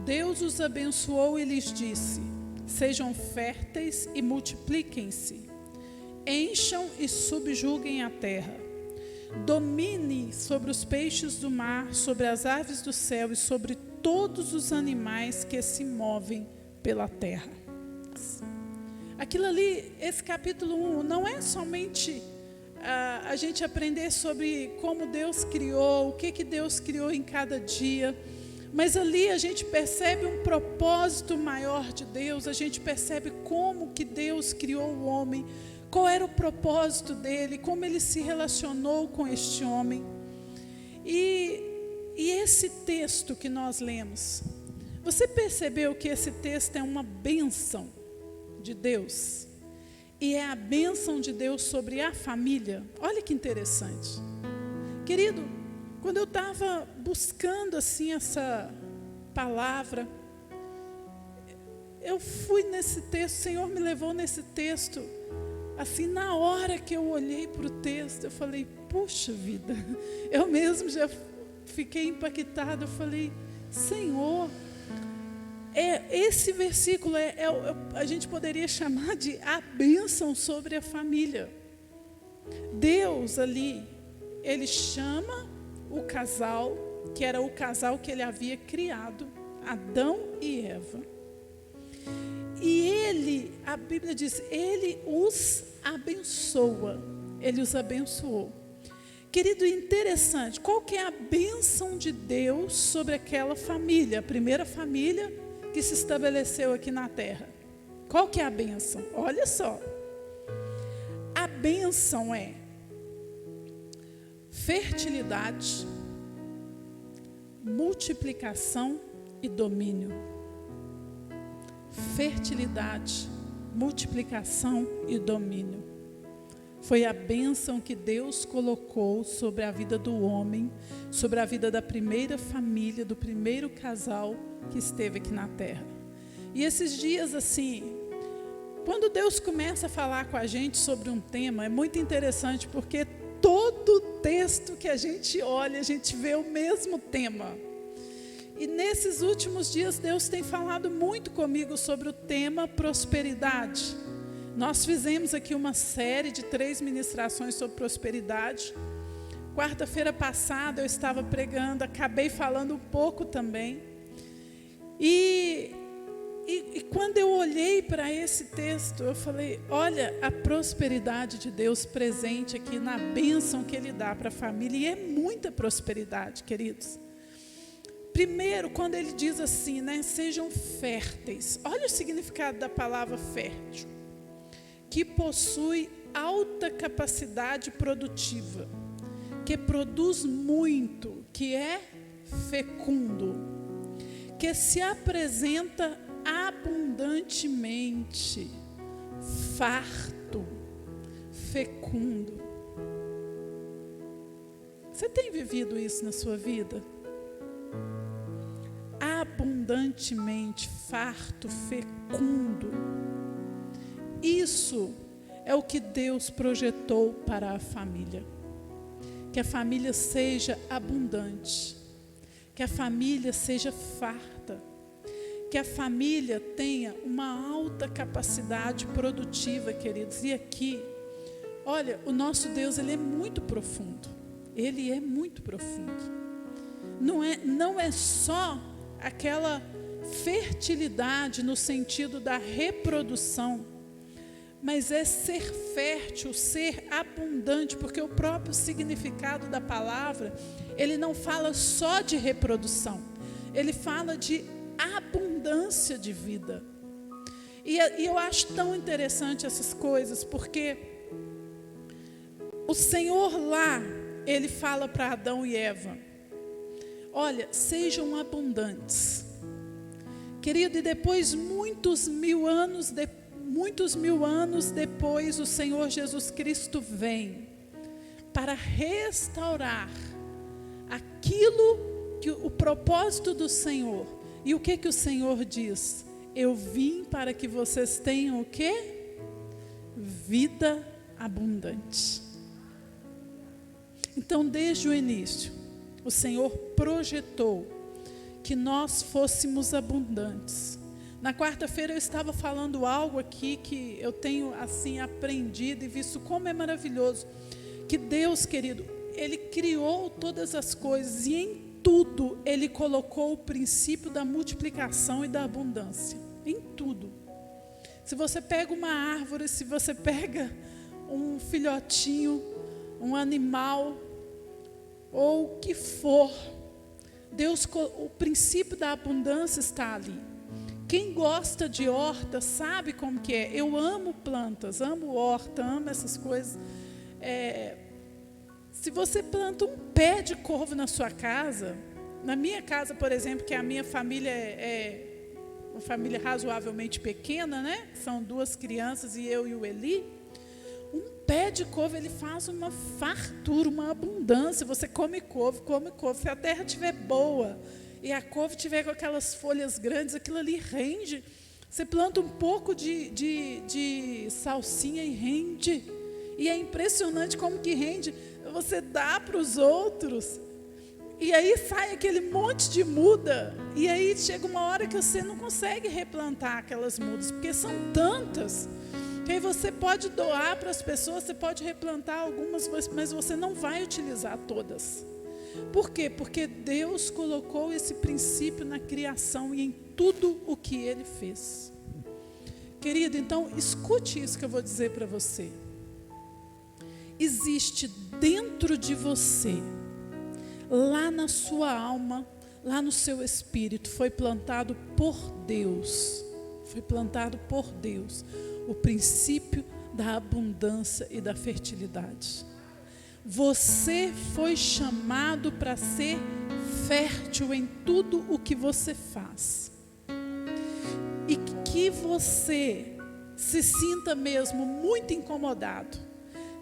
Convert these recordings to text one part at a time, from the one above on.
Deus os abençoou e lhes disse: sejam férteis e multipliquem-se, encham e subjuguem a terra, domine sobre os peixes do mar, sobre as aves do céu e sobre todos os animais que se movem pela terra. Aquilo ali, esse capítulo 1, não é somente a gente aprender sobre como Deus criou, o que Deus criou em cada dia, mas ali a gente percebe um propósito maior de Deus, a gente percebe como que Deus criou o homem, qual era o propósito dele, como ele se relacionou com este homem. E esse texto que nós lemos, você percebeu que esse texto é uma bênção de Deus? E é a bênção de Deus sobre a família. Olha que interessante. Querido, quando eu estava buscando assim essa palavra, eu fui nesse texto, o Senhor me levou nesse texto. Assim, na hora que eu olhei para o texto, eu falei, puxa vida, eu mesmo já fiquei impactada. Eu falei, Senhor, esse versículo a gente poderia chamar de a bênção sobre a família. Deus ali, ele chama o casal, que era o casal que ele havia criado, Adão e Eva. E ele, a Bíblia diz, ele os abençoa, ele os abençoou. Querido, interessante, qual que é a bênção de Deus sobre aquela família, a primeira família que se estabeleceu aqui na terra? Qual que é a bênção? Olha só, a bênção é fertilidade, multiplicação e domínio. Fertilidade, multiplicação e domínio. Foi a bênção que Deus colocou sobre a vida do homem, sobre a vida da primeira família, do primeiro casal que esteve aqui na terra. E esses dias assim, quando Deus começa a falar com a gente sobre um tema, é muito interessante, porque todo texto que a gente olha, a gente vê o mesmo tema. E nesses últimos dias, Deus tem falado muito comigo sobre o tema prosperidade. Nós fizemos aqui uma série de 3 ministrações sobre prosperidade. Quarta-feira passada eu estava pregando, acabei falando um pouco também. E quando eu olhei para esse texto, eu falei, olha a prosperidade de Deus presente aqui na bênção que Ele dá para a família. E é muita prosperidade, queridos. Primeiro, quando Ele diz assim, né, sejam férteis. Olha o significado da palavra fértil. Que possui alta capacidade produtiva, que produz muito, que é fecundo, que se apresenta abundantemente, farto, fecundo. Você tem vivido isso na sua vida? Abundantemente, farto, fecundo. Isso é o que Deus projetou para a família. Que a família seja abundante, que a família seja farta, que a família tenha uma alta capacidade produtiva, queridos. E aqui, olha, o nosso Deus, Ele é muito profundo. Ele é muito profundo. Não é só aquela fertilidade no sentido da reprodução, mas é ser fértil, ser abundante, porque o próprio significado da palavra, ele não fala só de reprodução, ele fala de abundância de vida. E eu acho tão interessante essas coisas, porque o Senhor lá, Ele fala para Adão e Eva, olha, sejam abundantes. Querido, e depois, muitos mil anos depois, o Senhor Jesus Cristo vem para restaurar aquilo que o propósito do Senhor. E o que o Senhor diz? Eu vim para que vocês tenham o quê? Vida abundante. Então, desde o início, o Senhor projetou que nós fôssemos abundantes. Na quarta-feira eu estava falando algo aqui que eu tenho assim aprendido e visto como é maravilhoso. Que Deus, querido, Ele criou todas as coisas e em tudo Ele colocou o princípio da multiplicação e da abundância. Em tudo. Se você pega uma árvore, se você pega um filhotinho, um animal, ou o que for, o princípio da abundância está ali. Quem gosta de horta sabe como que é. Eu amo plantas, amo horta, amo essas coisas. Se você planta um pé de couve na sua casa, na minha casa, por exemplo, que a minha família é uma família razoavelmente pequena, né? São 2 crianças e eu e o Eli. Um pé de couve, ele faz uma fartura, uma abundância. Você come couve. Se a terra estiver boa e a couve estiver com aquelas folhas grandes, aquilo ali rende. Você planta um pouco de salsinha e rende. E é impressionante como que rende. Você dá para os outros. E aí sai aquele monte de muda. E aí chega uma hora que você não consegue replantar aquelas mudas, porque são tantas. Que aí você pode doar para as pessoas, você pode replantar algumas, mas você não vai utilizar todas. Por quê? Porque Deus colocou esse princípio na criação e em tudo o que Ele fez. Querido, então escute isso que eu vou dizer para você. Existe dentro de você, lá na sua alma, lá no seu espírito, foi plantado por Deus. Foi plantado por Deus o princípio da abundância e da fertilidade. Você foi chamado para ser fértil em tudo o que você faz. E que você se sinta mesmo muito incomodado.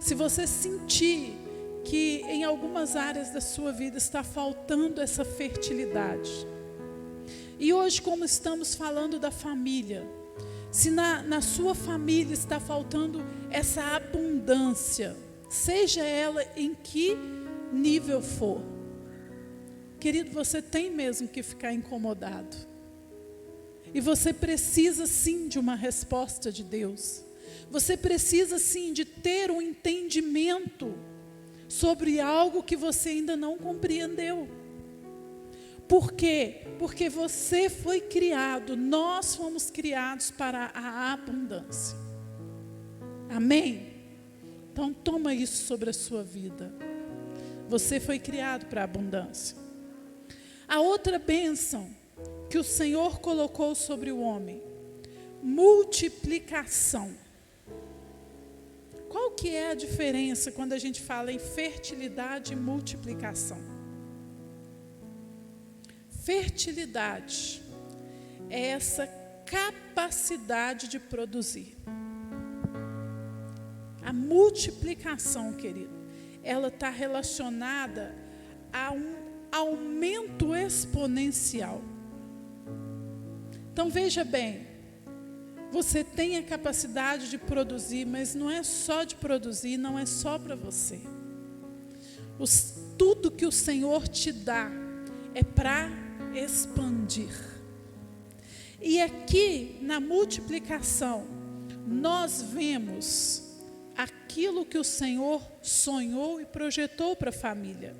Se você sentir que em algumas áreas da sua vida está faltando essa fertilidade. E hoje, como estamos falando da família, se na sua família está faltando essa abundância, seja ela em que nível for, querido, você tem mesmo que ficar incomodado. E você precisa sim de uma resposta de Deus. Você precisa sim de ter um entendimento sobre algo que você ainda não compreendeu. Por quê? Porque você foi criado, nós fomos criados para a abundância. Amém? Então toma isso sobre a sua vida. Você foi criado para a abundância. A outra bênção que o Senhor colocou sobre o homem, multiplicação. Qual que é a diferença quando a gente fala em fertilidade e multiplicação? Fertilidade é essa capacidade de produzir. A multiplicação, querido, ela está relacionada a um aumento exponencial. Então veja bem, você tem a capacidade de produzir, mas não é só de produzir, não é só para você. Tudo que o Senhor te dá é para expandir. E aqui na multiplicação, nós vemos aquilo que o Senhor sonhou e projetou para a família.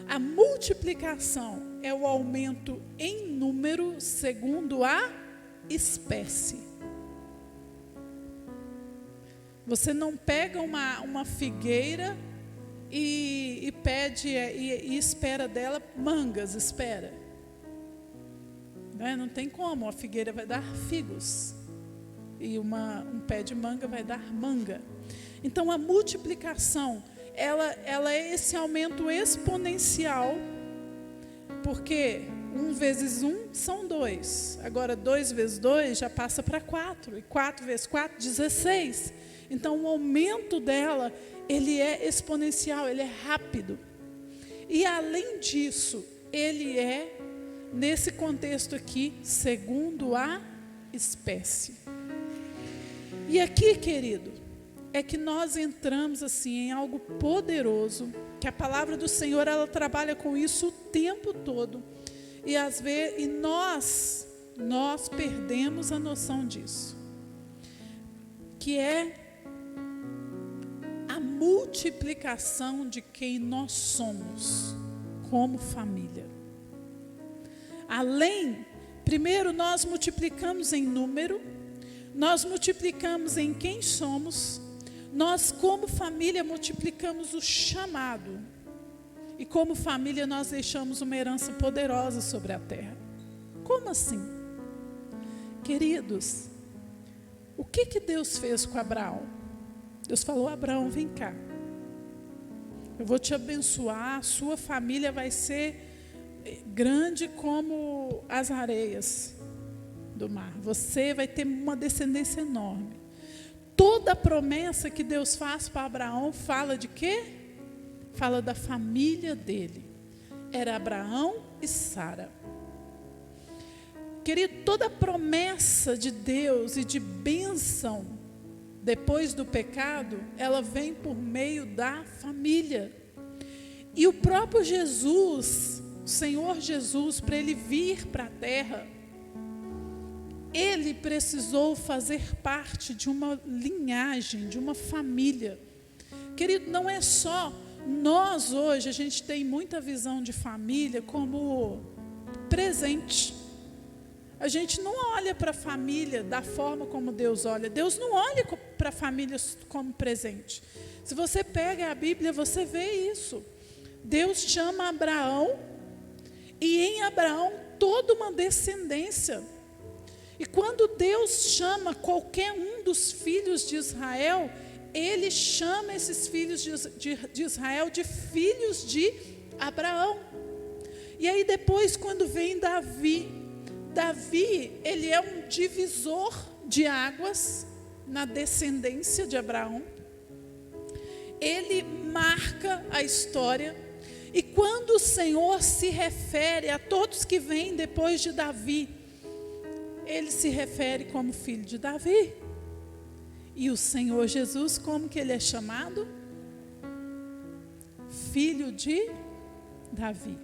A multiplicação é o aumento em número segundo a espécie. Você não pega uma figueira e pede e espera dela mangas, espera. Não tem como, a figueira vai dar figos e um pé de manga vai dar manga. Então a multiplicação, ela é esse aumento exponencial, porque 1 vezes 1 são 2, agora 2 vezes 2 já passa para 4, e 4 vezes 4, 16. Então o aumento dela, ele é exponencial, ele é rápido. E além disso, ele é, nesse contexto aqui, segundo a espécie. E aqui, querido, é que nós entramos assim em algo poderoso, que a palavra do Senhor, ela trabalha com isso o tempo todo. E às vezes nós perdemos a noção disso, que é a multiplicação de quem nós somos como família. Primeiro nós multiplicamos em número, nós multiplicamos em quem somos, nós como família multiplicamos o chamado, e como família nós deixamos uma herança poderosa sobre a terra. Como assim? Queridos, o que Deus fez com Abraão? Deus falou: Abraão, vem cá, eu vou te abençoar, a sua família vai ser grande como as areias do mar, você vai ter uma descendência enorme. Toda a promessa que Deus faz para Abraão fala de quê? Fala da família dele. Era Abraão e Sara. Querido, toda a promessa de Deus e de bênção depois do pecado, ela vem por meio da família. E o próprio Jesus, o Senhor Jesus, para ele vir para a terra, ele precisou fazer parte de uma linhagem, de uma família. Querido, não é só nós hoje, a gente tem muita visão de família como presente. A gente não olha para a família da forma como Deus olha. Deus não olha para a família como presente. Se você pega a Bíblia, você vê isso. Deus chama Abraão, e em Abraão toda uma descendência. E quando Deus chama qualquer um dos filhos de Israel, ele chama esses filhos de Israel de filhos de Abraão. E aí depois, quando vem Davi, ele é um divisor de águas na descendência de Abraão. Ele marca a história. E quando o Senhor se refere a todos que vêm depois de Davi, ele se refere como filho de Davi. E o Senhor Jesus, como que ele é chamado? Filho de Davi.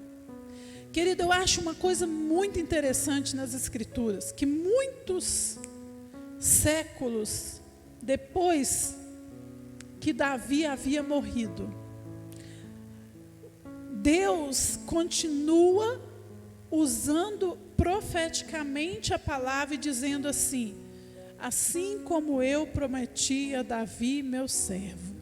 Querido, eu acho uma coisa muito interessante nas Escrituras, que muitos séculos depois que Davi havia morrido, Deus continua usando profeticamente a palavra e dizendo assim: assim como eu prometi a Davi, meu servo.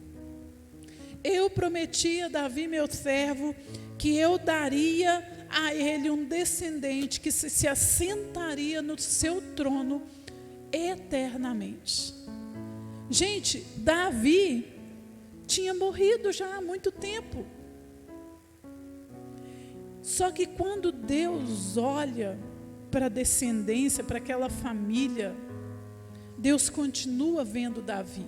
Eu prometi a Davi, meu servo, que eu daria a ele um descendente que se assentaria no seu trono eternamente. Gente, Davi tinha morrido já há muito tempo. Só que quando Deus olha para a descendência, para aquela família, Deus continua vendo Davi.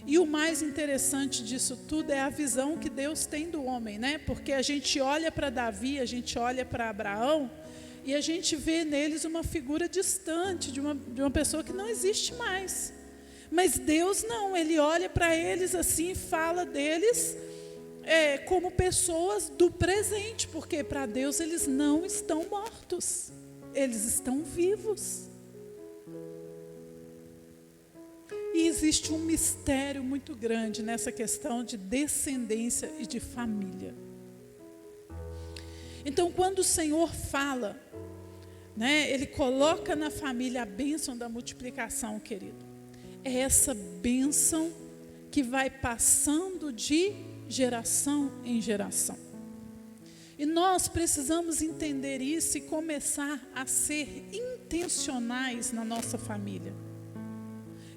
E o mais interessante disso tudo é a visão que Deus tem do homem, né? Porque a gente olha para Davi, a gente olha para Abraão, e a gente vê neles uma figura distante, de uma pessoa que não existe mais. Mas Deus não, Ele olha para eles assim e fala deles como pessoas do presente, porque para Deus eles não estão mortos, eles estão vivos. E existe um mistério muito grande nessa questão de descendência e de família. Então, quando o Senhor fala, né, Ele coloca na família a bênção da multiplicação, querido. É essa bênção que vai passando de geração em geração. E nós precisamos entender isso e começar a ser intencionais na nossa família.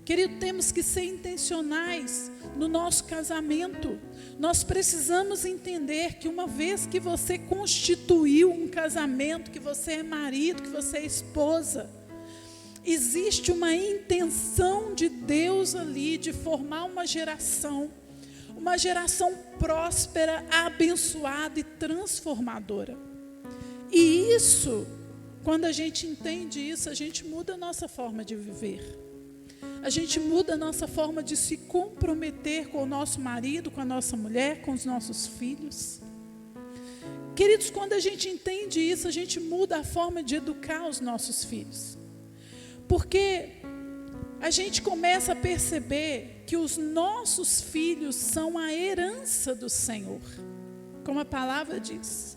Querido, temos que ser intencionais no nosso casamento. Nós precisamos entender que uma vez que você constituiu um casamento, que você é marido, que você é esposa, existe uma intenção de Deus ali de formar uma geração próspera, abençoada e transformadora. E isso, quando a gente entende isso, a gente muda a nossa forma de viver. A gente muda a nossa forma de se comprometer com o nosso marido, com a nossa mulher, com os nossos filhos. queridos, quando a gente entende isso, a gente muda a forma de educar os nossos filhos. Porque a gente começa a perceber que os nossos filhos são a herança do Senhor. Como a palavra diz.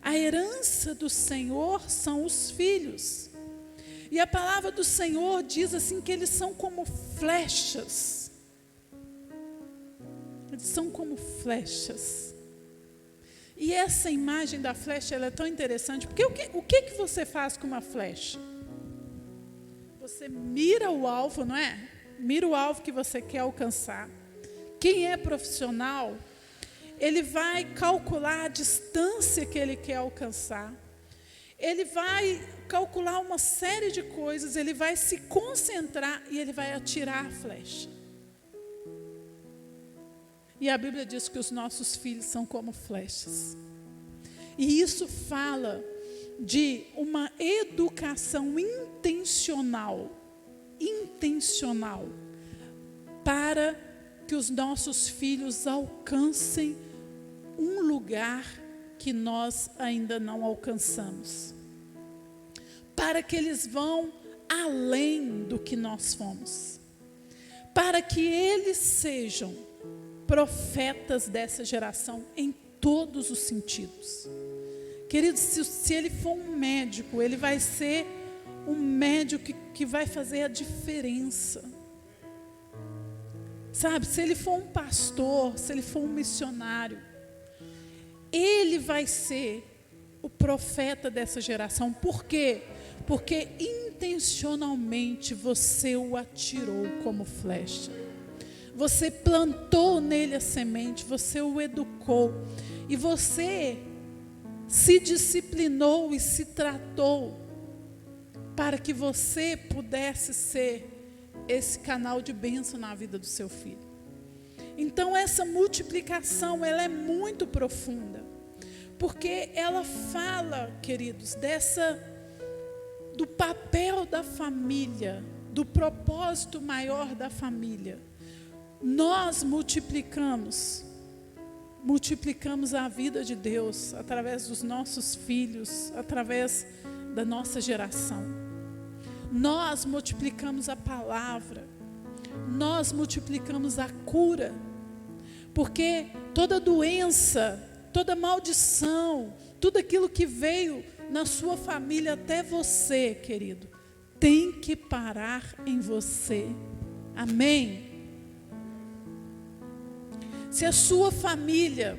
A herança do Senhor são os filhos. E a palavra do Senhor diz assim que eles são como flechas. Eles são como flechas. E essa imagem da flecha, ela é tão interessante, porque o que você faz com uma flecha? Você mira o alvo, não é? Mira o alvo que você quer alcançar. Quem é profissional, ele vai calcular a distância que ele quer alcançar. Ele vai calcular uma série de coisas, ele vai se concentrar e ele vai atirar a flecha. E a Bíblia diz que os nossos filhos são como flechas. E isso fala de uma educação intencional, para que os nossos filhos alcancem um lugar que nós ainda não alcançamos. Para que eles vão além do que nós fomos. Para que eles sejam profetas dessa geração em todos os sentidos. Queridos, se ele for um médico, ele vai ser um médico que vai fazer a diferença. Sabe, se ele for um pastor, se ele for um missionário, ele vai ser o profeta dessa geração. Por quê? Porque intencionalmente você o atirou como flecha. Você plantou nele a semente, você o educou. E você se disciplinou e se tratou para que você pudesse ser esse canal de bênção na vida do seu filho. Então essa multiplicação, ela é muito profunda, porque ela fala, queridos, do papel da família, do propósito maior da família. Nós multiplicamos a vida de Deus através dos nossos filhos, através da nossa geração. Nós multiplicamos a palavra, nós multiplicamos a cura, porque toda doença, toda maldição, tudo aquilo que veio na sua família até você, querido, tem que parar em você. Amém? Se a sua família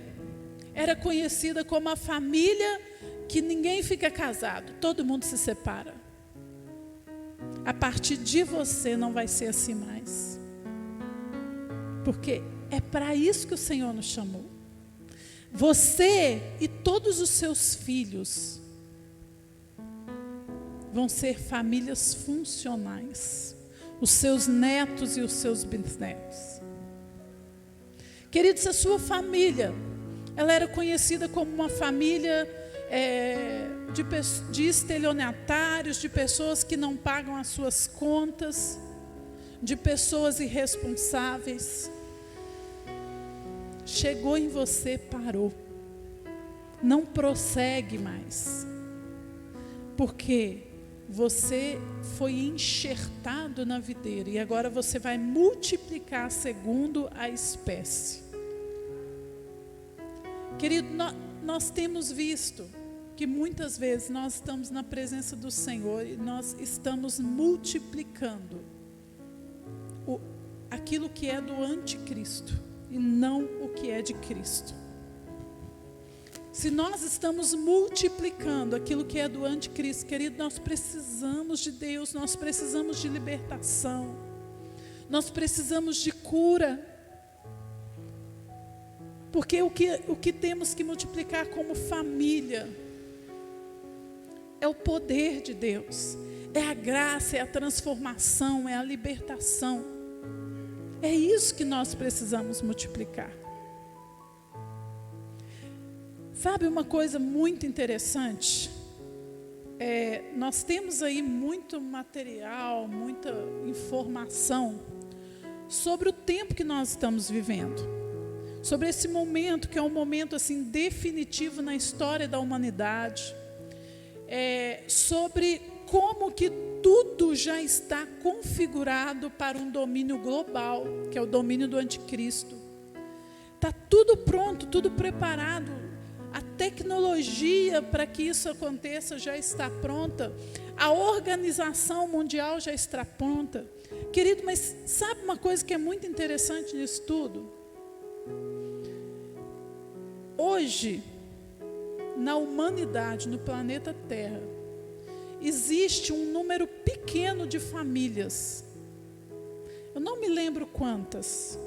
era conhecida como a família que ninguém fica casado, todo mundo se separa. A partir de você não vai ser assim mais. Porque é para isso que o Senhor nos chamou. Você e todos os seus filhos vão ser famílias funcionais. Os seus netos e os seus bisnetos. Queridos, a sua família, ela era conhecida como uma família de estelionatários, de pessoas que não pagam as suas contas, de pessoas irresponsáveis. Chegou em você, parou. Não prossegue mais. Porque você foi enxertado na videira e agora você vai multiplicar segundo a espécie. Querido, nós temos visto que muitas vezes nós estamos na presença do Senhor e nós estamos multiplicando aquilo que é do anticristo e não o que é de Cristo. Se nós estamos multiplicando aquilo que é do anticristo, querido, nós precisamos de Deus, nós precisamos de libertação, nós precisamos de cura. Porque o que temos que multiplicar como família é o poder de Deus, é a graça, é a transformação, é a libertação. É isso que nós precisamos multiplicar. Sabe uma coisa muito interessante? Nós temos aí muito material, muita informação sobre o tempo que nós estamos vivendo, sobre esse momento que é um momento assim definitivo na história da humanidade, sobre como que tudo já está configurado para um domínio global, que é o domínio do anticristo. Está tudo pronto, tudo preparado. A tecnologia para que isso aconteça já está pronta. A organização mundial já está pronta. Querido, mas sabe uma coisa que é muito interessante nisso tudo? Hoje, na humanidade, no planeta Terra, existe um número pequeno de famílias. Eu não me lembro quantas.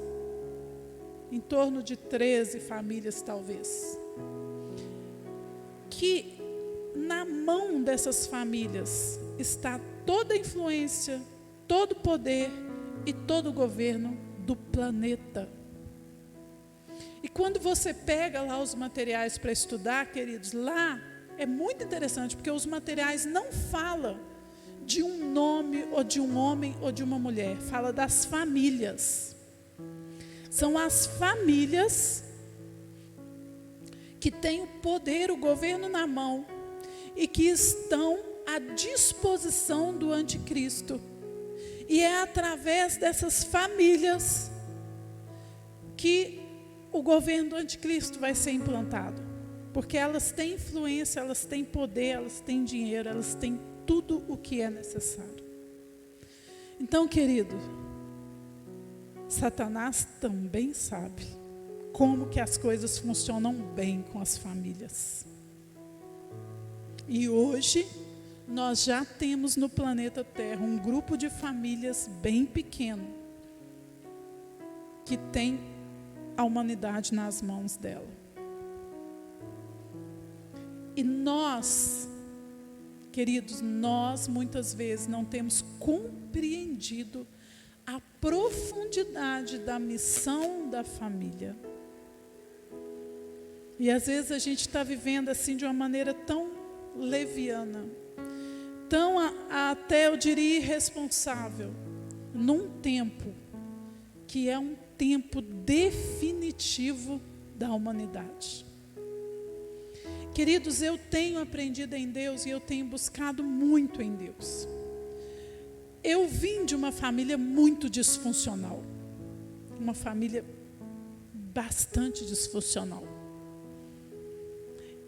Em torno de 13 famílias, talvez. Que na mão dessas famílias está toda a influência, todo o poder e todo o governo do planeta. E quando você pega lá os materiais para estudar, queridos, lá é muito interessante, porque os materiais não falam de um nome, ou de um homem, ou de uma mulher. Fala das famílias. São as famílias que têm o poder, o governo na mão, e que estão à disposição do anticristo. E é através dessas famílias que o governo do anticristo vai ser implantado. Porque elas têm influência, elas têm poder, elas têm dinheiro, elas têm tudo o que é necessário. Então, querido, Satanás também sabe como que as coisas funcionam bem com as famílias. E hoje, nós já temos no planeta Terra um grupo de famílias bem pequeno, que tem a humanidade nas mãos dela. E nós, queridos, nós muitas vezes não temos compreendido a profundidade da missão da família. E às vezes a gente está vivendo assim de uma maneira tão leviana, tão até eu diria irresponsável, num tempo que é um tempo definitivo da humanidade. Queridos, eu tenho aprendido em Deus e eu tenho buscado muito em Deus. Eu vim de uma família muito disfuncional, uma família bastante disfuncional.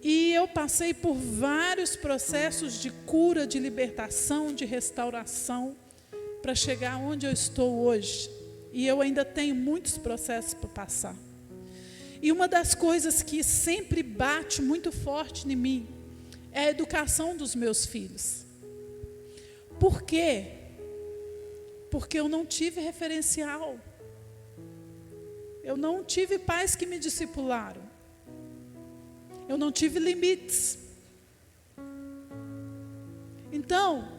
E eu passei por vários processos de cura, de libertação, de restauração, para chegar onde eu estou hoje. E eu ainda tenho muitos processos para passar. E uma das coisas que sempre bate muito forte em mim é a educação dos meus filhos. Por quê? Porque eu não tive referencial. Eu não tive pais que me discipularam. Eu não tive limites. Então,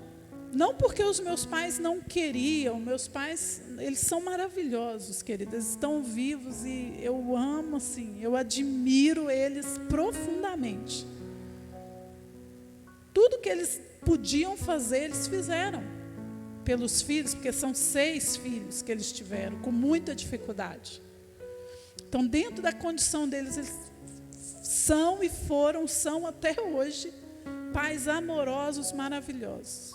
não porque os meus pais não queriam, meus pais, eles são maravilhosos, queridos, eles estão vivos e eu amo, assim, eu admiro eles profundamente. Tudo que eles podiam fazer, eles fizeram pelos filhos, porque são 6 filhos que eles tiveram, com muita dificuldade. Então, dentro da condição deles, eles são e são até hoje, pais amorosos, maravilhosos.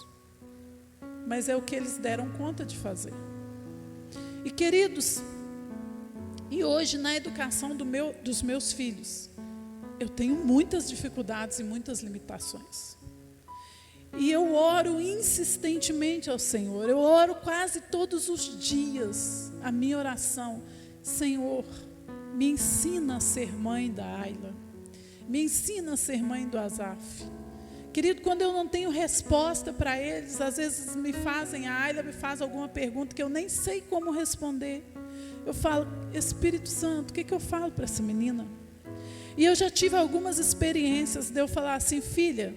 Mas é o que eles deram conta de fazer. E queridos, e hoje na educação dos meus filhos, eu tenho muitas dificuldades e muitas limitações. E eu oro insistentemente ao Senhor, eu oro quase todos os dias, a minha oração: Senhor, me ensina a ser mãe da Ayla, me ensina a ser mãe do Asaf. Querido, quando eu não tenho resposta para eles, às vezes a Ayla me faz alguma pergunta que eu nem sei como responder. Eu falo: Espírito Santo, o que eu falo para essa menina? E eu já tive algumas experiências de eu falar assim: filha,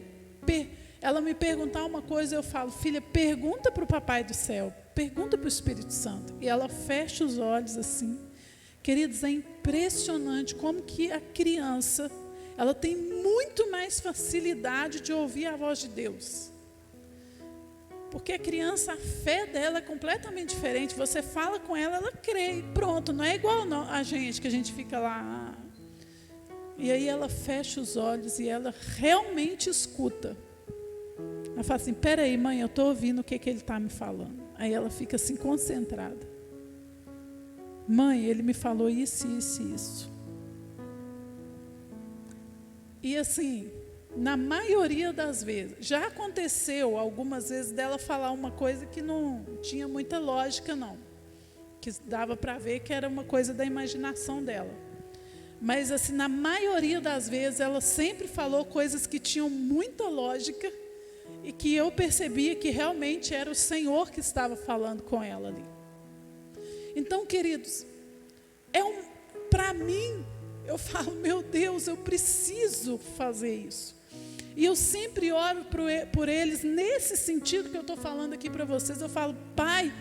ela me perguntar uma coisa, eu falo: filha, pergunta para o Papai do Céu, pergunta para o Espírito Santo. E ela fecha os olhos assim. Queridos, é impressionante como que a criança, ela tem muito mais facilidade de ouvir a voz de Deus. Porque a criança, a fé dela é completamente diferente. Você fala com ela, ela crê, e pronto. Não é igual a gente, que a gente fica lá. E aí ela fecha os olhos e ela realmente escuta. Ela fala assim, peraí, mãe, eu estou ouvindo o que ele está me falando. Aí ela fica assim, concentrada. Mãe, ele me falou isso, isso e isso. E assim, na maioria das vezes, já aconteceu algumas vezes dela falar uma coisa que não tinha muita lógica, não. Que dava para ver que era uma coisa da imaginação dela. Mas assim, na maioria das vezes, ela sempre falou coisas que tinham muita lógica e que eu percebia que realmente era o Senhor que estava falando com ela ali. Então, queridos, para mim, eu falo, meu Deus, eu preciso fazer isso. E eu sempre oro por eles, nesse sentido que eu estou falando aqui para vocês. Eu falo, Pai,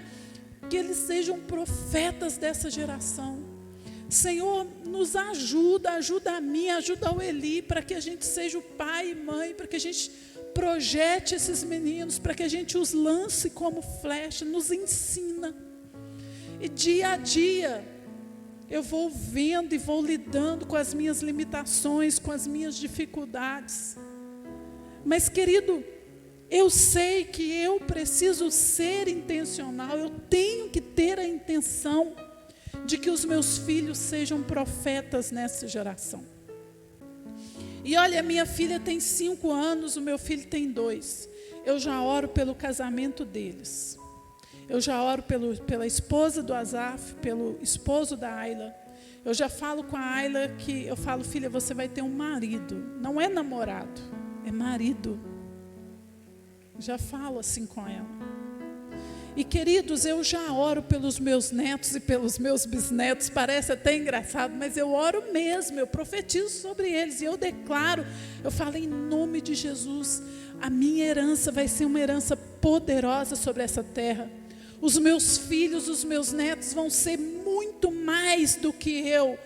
que eles sejam profetas dessa geração. Senhor, nos ajuda a mim, ajuda o Eli, para que a gente seja o pai e mãe, para que a gente projete esses meninos, para que a gente os lance como flecha, nos ensina. E dia a dia, eu vou vendo e vou lidando com as minhas limitações, com as minhas dificuldades. Mas, querido, eu sei que eu preciso ser intencional, eu tenho que ter a intenção de que os meus filhos sejam profetas nessa geração. E olha, a minha filha tem 5 anos, o meu filho tem 2. Eu já oro pelo casamento deles. Eu já oro pela esposa do Asaf, pelo esposo da Ayla. Eu já falo com a Ayla que, eu falo, filha, você vai ter um marido. Não é namorado, é marido. Já falo assim com ela. E queridos, eu já oro pelos meus netos e pelos meus bisnetos, parece até engraçado, mas eu oro mesmo, eu profetizo sobre eles e eu declaro, eu falo em nome de Jesus, a minha herança vai ser uma herança poderosa sobre essa terra. Os meus filhos, os meus netos vão ser muito mais do que eu,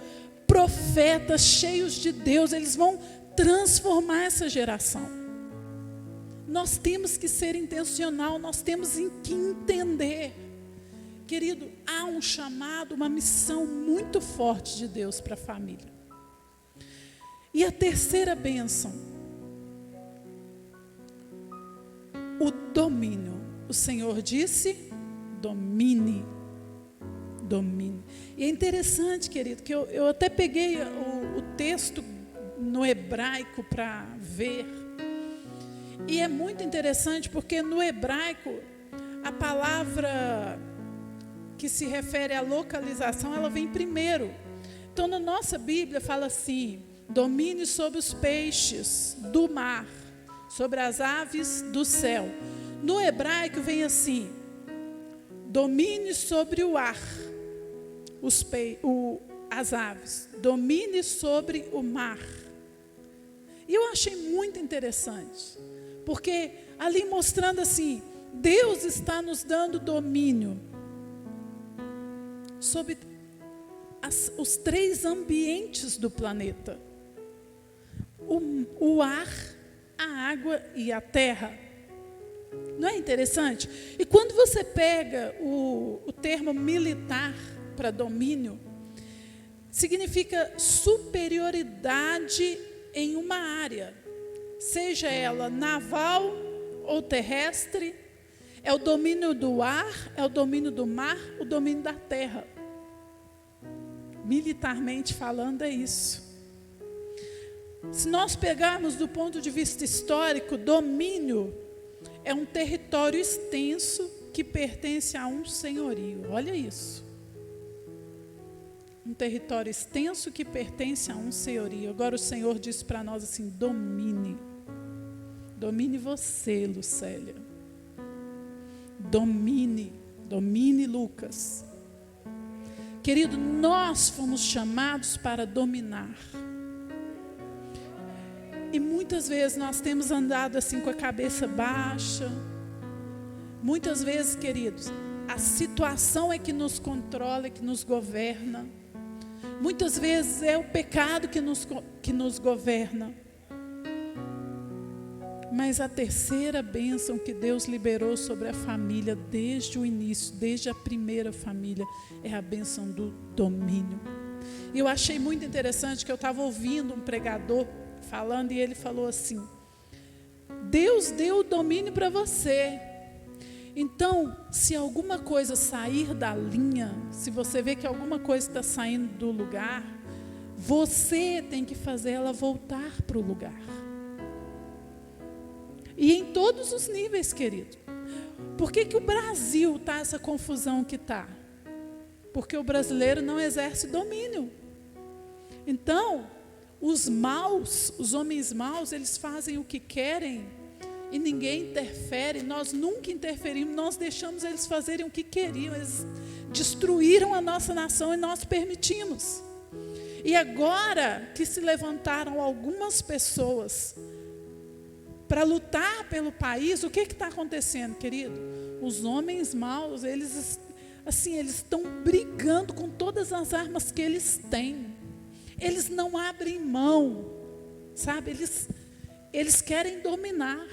profetas cheios de Deus, eles vão transformar essa geração. Nós temos que ser intencional, nós temos que entender. Querido, há um chamado, uma missão muito forte de Deus para a família. E a terceira bênção, o domínio. O Senhor disse, domine. Domine. E é interessante, querido, que eu até peguei o texto no hebraico para ver. E é muito interessante porque no hebraico, a palavra que se refere à localização, ela vem primeiro. Então, na nossa Bíblia fala assim, domine sobre os peixes do mar, sobre as aves do céu. No hebraico vem assim, domine sobre o ar, as aves, domine sobre o mar. E eu achei muito interessante. Porque ali mostrando assim, Deus está nos dando domínio sobre os 3 ambientes do planeta. O ar, a água e a terra. Não é interessante? E quando você pega o termo militar para domínio, significa superioridade em uma área. Seja ela naval ou terrestre, é o domínio do ar, é o domínio do mar, o domínio da terra. Militarmente falando, é isso. Se nós pegarmos do ponto de vista histórico, domínio é um território extenso que pertence a um senhorio. Olha isso. Um território extenso que pertence a um senhorio. Agora o Senhor diz para nós assim, domine. Domine você, Lucélia. Domine Lucas. Querido, nós fomos chamados para dominar. E muitas vezes nós temos andado assim com a cabeça baixa. Muitas vezes, queridos, a situação é que nos controla, é que nos governa. Muitas vezes é o pecado que nos governa. Mas a terceira bênção que Deus liberou sobre a família desde o início, desde a primeira família, é a bênção do domínio. E eu achei muito interessante que eu estava ouvindo um pregador falando e ele falou assim: Deus deu o domínio para você. Então, se alguma coisa sair da linha, se você vê que alguma coisa está saindo do lugar, você tem que fazer ela voltar para o lugar. E em todos os níveis, querido. Por que o Brasil está essa confusão que está? Porque o brasileiro não exerce domínio. Então, os maus, os homens maus, eles fazem o que querem e ninguém interfere. Nós nunca interferimos, nós deixamos eles fazerem o que queriam. Eles destruíram a nossa nação e nós permitimos. E agora que se levantaram algumas pessoas para lutar pelo país, o que está acontecendo, querido? Os homens maus, eles estão brigando com todas as armas que eles têm. Eles não abrem mão, sabe? Eles querem dominar.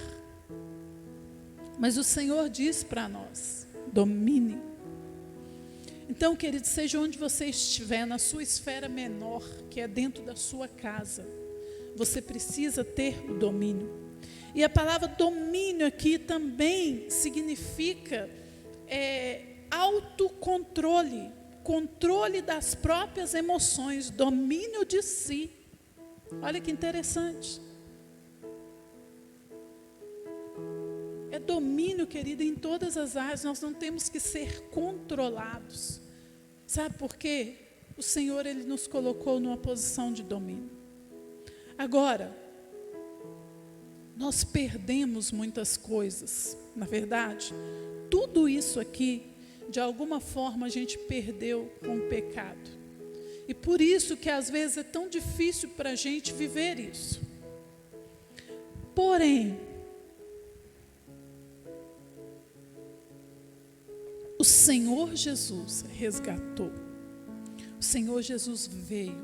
Mas o Senhor diz para nós: domine. Então, querido, seja onde você estiver, na sua esfera menor, que é dentro da sua casa, você precisa ter o domínio. E a palavra domínio aqui também significa autocontrole, controle das próprias emoções, domínio de si. Olha que interessante. É domínio, querido, em todas as áreas. Nós não temos que ser controlados. Sabe por quê? O Senhor, Ele nos colocou numa posição de domínio. Agora, nós perdemos muitas coisas, na verdade. Tudo isso aqui, de alguma forma, a gente perdeu com o pecado. E por isso que às vezes é tão difícil para a gente viver isso. Porém, o Senhor Jesus resgatou. O Senhor Jesus veio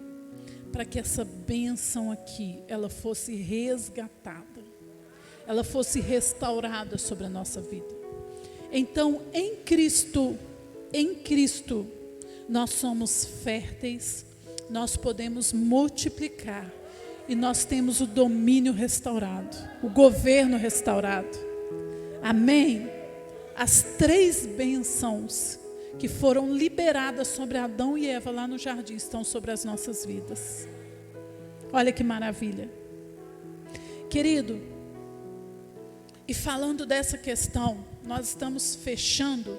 para que essa bênção aqui, ela fosse resgatada. Ela fosse restaurada sobre a nossa vida. Então, em Cristo, nós somos férteis, nós podemos multiplicar e nós temos o domínio restaurado, o governo restaurado. Amém? As 3 bênçãos que foram liberadas sobre Adão e Eva lá no jardim estão sobre as nossas vidas. Olha que maravilha. Querido, e falando dessa questão, nós estamos fechando.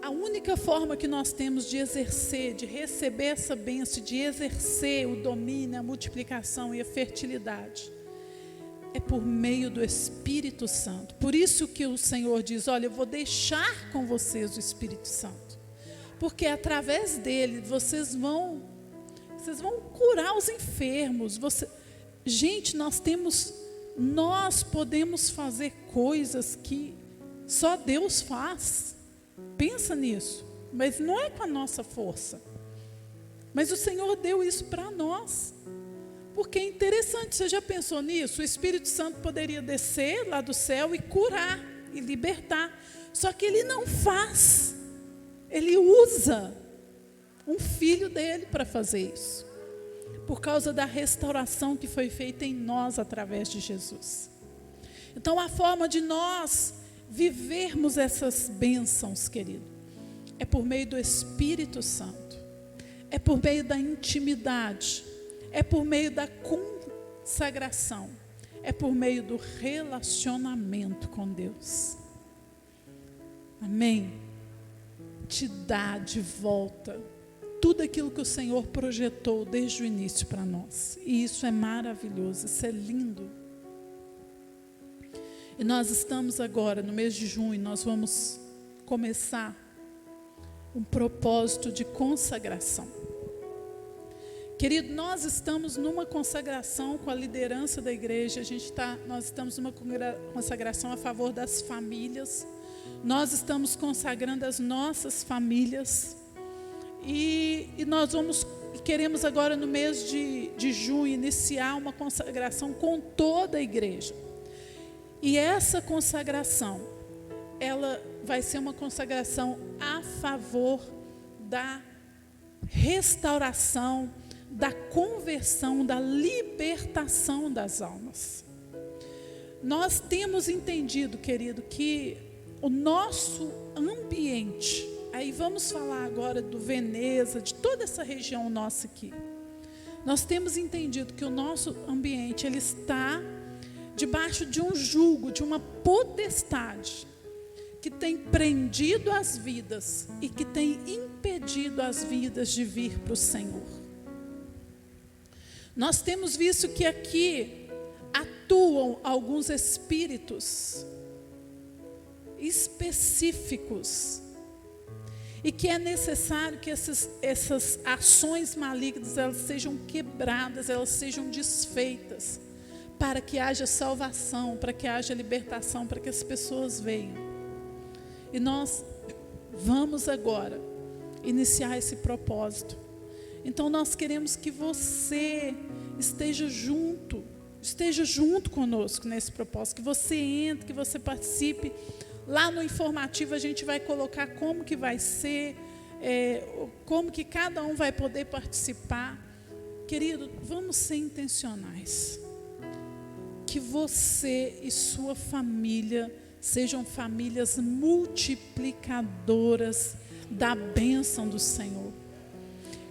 A única forma que nós temos de exercer, de receber essa bênção, de exercer o domínio, a multiplicação e a fertilidade, é por meio do Espírito Santo. Por isso que o Senhor diz: olha, eu vou deixar com vocês o Espírito Santo, porque através dele vocês vão curar os enfermos. Gente, nós podemos fazer coisas que só Deus faz. Pensa nisso. Mas não é com a nossa força. Mas o Senhor deu isso para nós. Porque é interessante, você já pensou nisso? O Espírito Santo poderia descer lá do céu e curar, e libertar. Só que Ele não faz. Ele usa um filho dele para fazer isso. Por causa da restauração que foi feita em nós através de Jesus. Então, a forma de nós vivermos essas bênçãos, querido, é por meio do Espírito Santo, é por meio da intimidade, é por meio da consagração, é por meio do relacionamento com Deus. Amém? Te dá de volta tudo aquilo que o Senhor projetou desde o início para nós. E isso é maravilhoso, isso é lindo. E nós estamos agora, no mês de junho, nós vamos começar um propósito de consagração. Querido, nós estamos numa consagração com a liderança da igreja. Nós estamos numa consagração a favor das famílias. Nós estamos consagrando as nossas famílias. E nós vamos queremos agora no mês de junho iniciar uma consagração com toda a igreja. E essa consagração, ela vai ser uma consagração a favor da restauração, da conversão, da libertação das almas. Nós temos entendido, querido, que o nosso ambiente, aí vamos falar agora do Veneza, de toda essa região nossa aqui. Nós temos entendido que o nosso ambiente, ele está debaixo de um jugo, de uma potestade, que tem prendido as vidas e que tem impedido as vidas de vir para o Senhor. Nós temos visto que aqui atuam alguns espíritos específicos e que é necessário que essas ações malignas elas sejam quebradas, elas sejam desfeitas, para que haja salvação, para que haja libertação, para que as pessoas venham. E nós vamos agora iniciar esse propósito. Então nós queremos que você esteja junto conosco nesse propósito, que você entre, que você participe. Lá no informativo a gente vai colocar como que vai ser, como que cada um vai poder participar. Querido, vamos ser intencionais. Que você e sua família sejam famílias multiplicadoras da bênção do Senhor.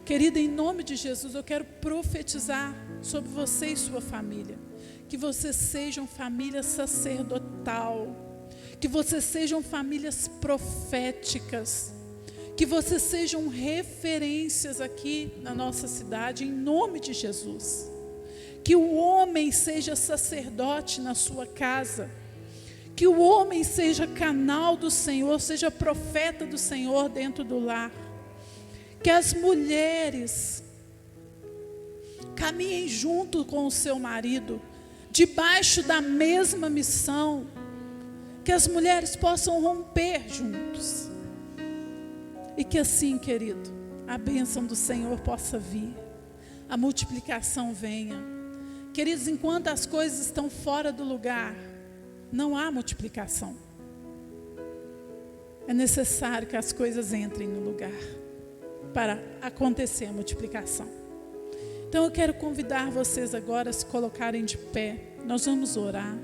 Querida, em nome de Jesus, eu quero profetizar sobre você e sua família. Que vocês sejam família sacerdotal. Que vocês sejam famílias proféticas. Que vocês sejam referências aqui na nossa cidade, em nome de Jesus. Que o homem seja sacerdote na sua casa. Que o homem seja canal do Senhor, seja profeta do Senhor dentro do lar. Que as mulheres caminhem junto com o seu marido, debaixo da mesma missão. Que as mulheres possam romper juntos. E que assim, querido, a bênção do Senhor possa vir, a multiplicação venha. Queridos, enquanto as coisas estão fora do lugar, não há multiplicação. É necessário que as coisas entrem no lugar para acontecer a multiplicação. Então eu quero convidar vocês agora a se colocarem de pé. Nós vamos orar.